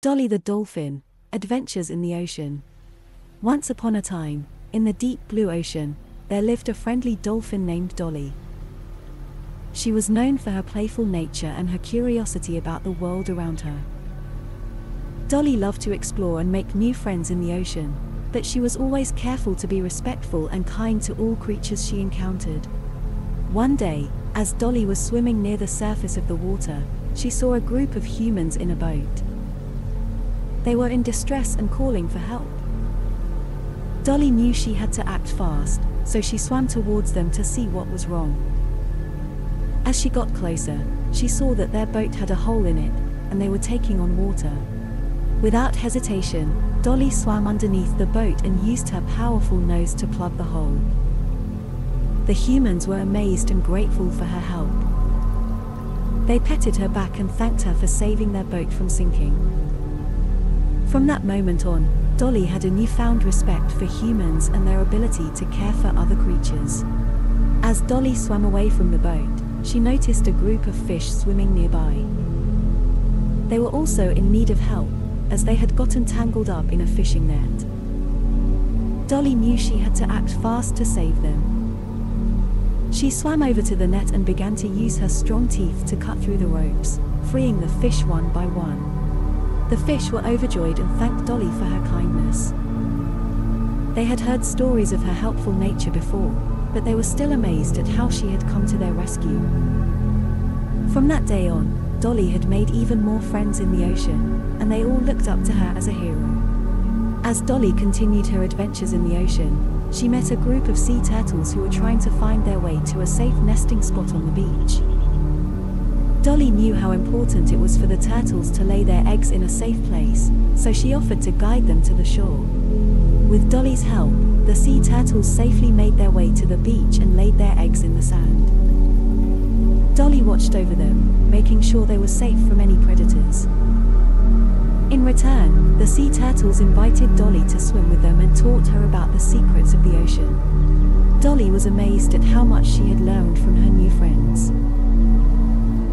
Dolly the Dolphin, Adventures in the Ocean. Once upon a time, in the deep blue ocean, there lived a friendly dolphin named Dolly. She was known for her playful nature and her curiosity about the world around her. Dolly loved to explore and make new friends in the ocean, but she was always careful to be respectful and kind to all creatures she encountered. One day, as Dolly was swimming near the surface of the water, she saw a group of humans in a boat. They were in distress and calling for help. Dolly knew she had to act fast, so she swam towards them to see what was wrong. As she got closer, she saw that their boat had a hole in it, and they were taking on water. Without hesitation, Dolly swam underneath the boat and used her powerful nose to plug the hole. The humans were amazed and grateful for her help. They petted her back and thanked her for saving their boat from sinking. From that moment on, Dolly had a newfound respect for humans and their ability to care for other creatures. As Dolly swam away from the boat, she noticed a group of fish swimming nearby. They were also in need of help, as they had gotten tangled up in a fishing net. Dolly knew she had to act fast to save them. She swam over to the net and began to use her strong teeth to cut through the ropes, freeing the fish one by one. The fish were overjoyed and thanked Dolly for her kindness. They had heard stories of her helpful nature before, but they were still amazed at how she had come to their rescue. From that day on, Dolly had made even more friends in the ocean, and they all looked up to her as a hero. As Dolly continued her adventures in the ocean, she met a group of sea turtles who were trying to find their way to a safe nesting spot on the beach. Dolly knew how important it was for the turtles to lay their eggs in a safe place, so she offered to guide them to the shore. With Dolly's help, the sea turtles safely made their way to the beach and laid their eggs in the sand. Dolly watched over them, making sure they were safe from any predators. In return, the sea turtles invited Dolly to swim with them and taught her about the secrets of the ocean. Dolly was amazed at how much she had learned from her new friends.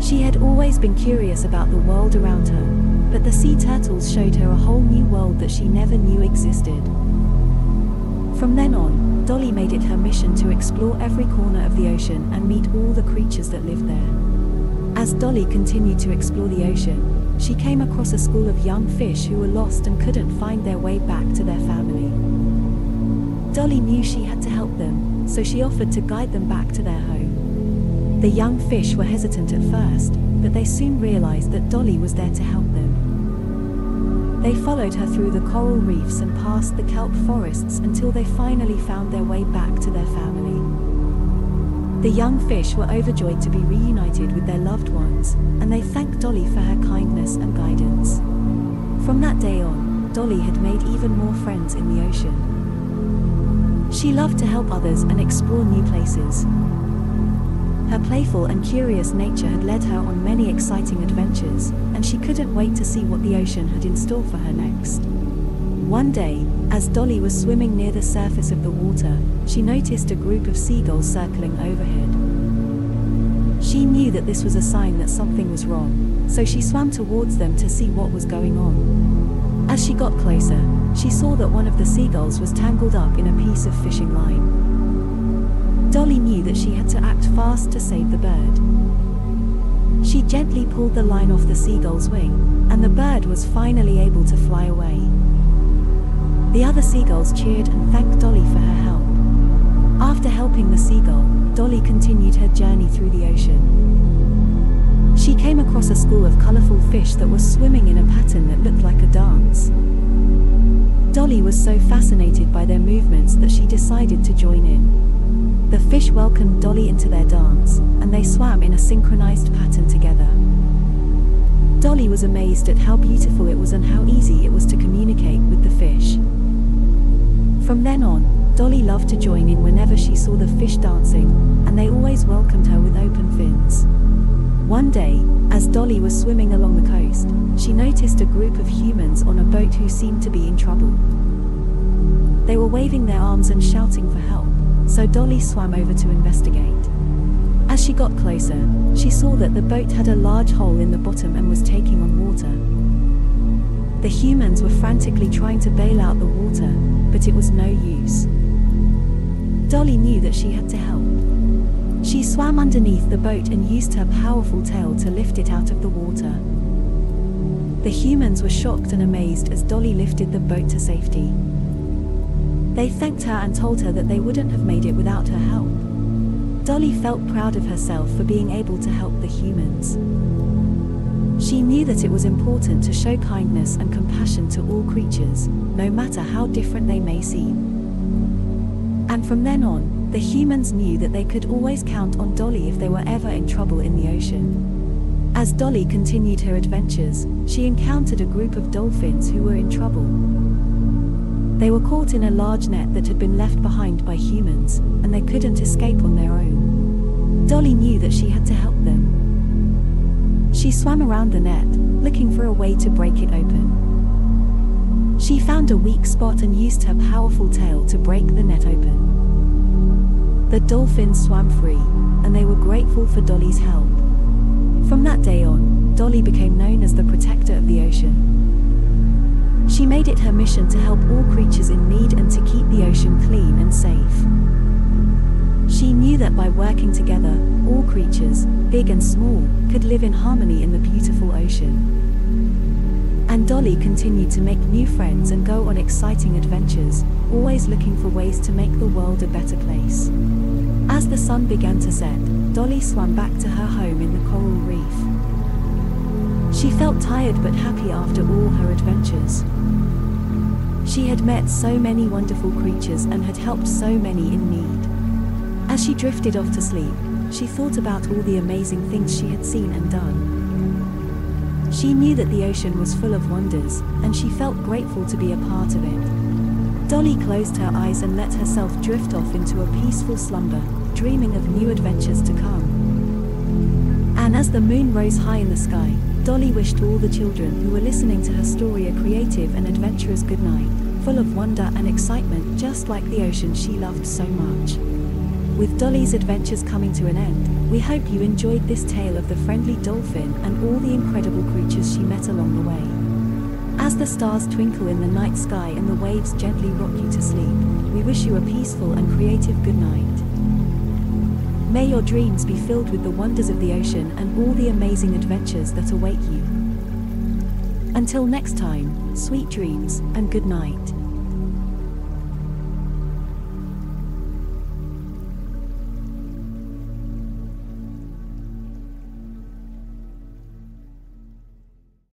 She had always been curious about the world around her, but the sea turtles showed her a whole new world that she never knew existed. From then on, Dolly made it her mission to explore every corner of the ocean and meet all the creatures that lived there. As Dolly continued to explore the ocean, she came across a school of young fish who were lost and couldn't find their way back to their family. Dolly knew she had to help them, so she offered to guide them back to their home. The young fish were hesitant at first, but they soon realized that Dolly was there to help them. They followed her through the coral reefs and past the kelp forests until they finally found their way back to their family. The young fish were overjoyed to be reunited with their loved ones, and they thanked Dolly for her kindness and guidance. From that day on, Dolly had made even more friends in the ocean. She loved to help others and explore new places. Her playful and curious nature had led her on many exciting adventures, and she couldn't wait to see what the ocean had in store for her next. One day, as Dolly was swimming near the surface of the water, she noticed a group of seagulls circling overhead. She knew that this was a sign that something was wrong, so she swam towards them to see what was going on. As she got closer, she saw that one of the seagulls was tangled up in a piece of fishing line. Dolly knew that she had to act fast to save the bird. She gently pulled the line off the seagull's wing, and the bird was finally able to fly away. The other seagulls cheered and thanked Dolly for her help. After helping the seagull, Dolly continued her journey through the ocean. She came across a school of colorful fish that were swimming in a pattern that looked like a dance. Dolly was so fascinated by their movements that she decided to join in. The fish welcomed Dolly into their dance, and they swam in a synchronized pattern together. Dolly was amazed at how beautiful it was and how easy it was to communicate with the fish. From then on, Dolly loved to join in whenever she saw the fish dancing, and they always welcomed her with open fins. One day, as Dolly was swimming along the coast, she noticed a group of humans on a boat who seemed to be in trouble. They were waving their arms and shouting for help, so Dolly swam over to investigate. As she got closer, she saw that the boat had a large hole in the bottom and was taking on water. The humans were frantically trying to bail out the water, but it was no use. Dolly knew that she had to help. She swam underneath the boat and used her powerful tail to lift it out of the water. The humans were shocked and amazed as Dolly lifted the boat to safety. They thanked her and told her that they wouldn't have made it without her help. Dolly felt proud of herself for being able to help the humans. She knew that it was important to show kindness and compassion to all creatures, no matter how different they may seem. And from then on, the humans knew that they could always count on Dolly if they were ever in trouble in the ocean. As Dolly continued her adventures, she encountered a group of dolphins who were in trouble. They were caught in a large net that had been left behind by humans, and they couldn't escape on their own. Dolly knew that she had to help them. She swam around the net, looking for a way to break it open. She found a weak spot and used her powerful tail to break the net open. The dolphins swam free, and they were grateful for Dolly's help. From that day on, Dolly became known as the protector of the ocean. She made it her mission to help all creatures in need and to keep the ocean clean and safe. She knew that by working together, all creatures, big and small, could live in harmony in the beautiful ocean. And Dolly continued to make new friends and go on exciting adventures, always looking for ways to make the world a better place. As the sun began to set, Dolly swam back to her home in the coral reef. She felt tired but happy after all her adventures. She had met so many wonderful creatures and had helped so many in need. As she drifted off to sleep, she thought about all the amazing things she had seen and done. She knew that the ocean was full of wonders, and she felt grateful to be a part of it. Dolly closed her eyes and let herself drift off into a peaceful slumber, dreaming of new adventures to come. And as the moon rose high in the sky, Dolly wished all the children who were listening to her story a creative and adventurous good night, full of wonder and excitement just like the ocean she loved so much. With Dolly's adventures coming to an end, we hope you enjoyed this tale of the friendly dolphin and all the incredible creatures she met along the way. As the stars twinkle in the night sky and the waves gently rock you to sleep, we wish you a peaceful and creative good night. May your dreams be filled with the wonders of the ocean and all the amazing adventures that await you. Until next time, sweet dreams and good night.